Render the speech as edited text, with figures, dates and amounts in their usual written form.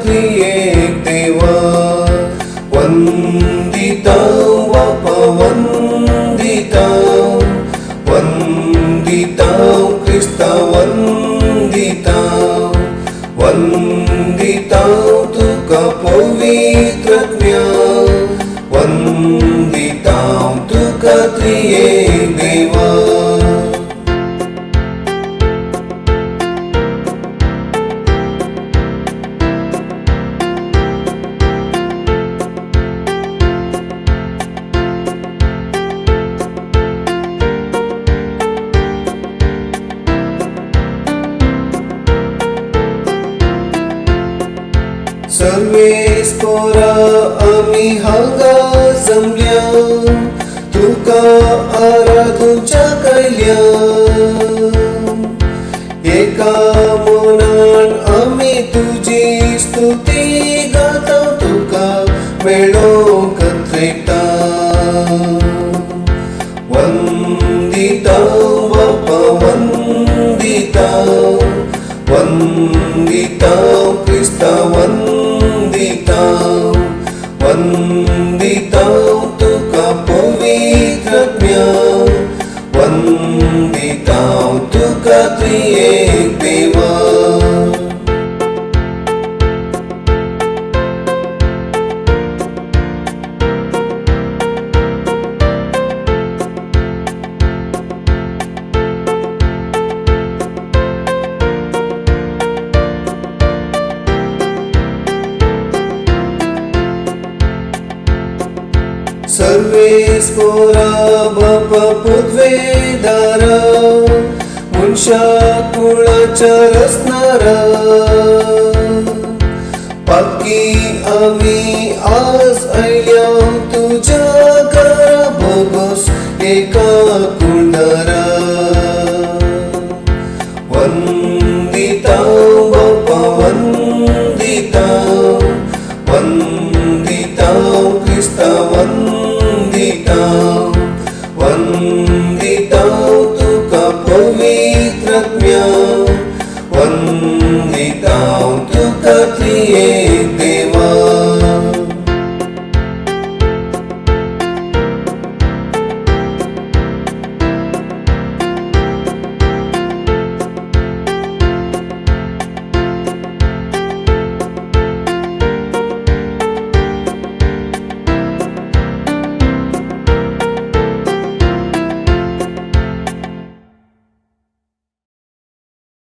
त्रिएक देवा वंदितं बाप्पा वंदितं वंदितं ख्रिस्ता वंदितं वंदितं तुका पवित्रज्ञा वंदितं तुका त्रिएक देवा सर्वेस पोरा आम्ही हांगा जमल्या तुका आराधूच्या कैल्या एका मनान आम्ही तुझी स्तुती गाता तुका मेळोंक थैता वंदितं बाप्पा वंदितं वंदितं ख्रिस्ता वंदितं वंदितं तुका पवित्रज्ञा वंदितं तुका त्रिएक देवा सर्वेस पोरा बाप्पा पदवेदारा मनशा कुळाच्या रचणारा पाकी आम्ही आज आयल्या तुझ्या घरा भोगोस एका कुळदारा वंदितं बाप्पा वंदितं वंदितं ख्रिस्ता वंदितं वंदितं तुका पवित्रज्ञा वंदितं तुका त्रिएक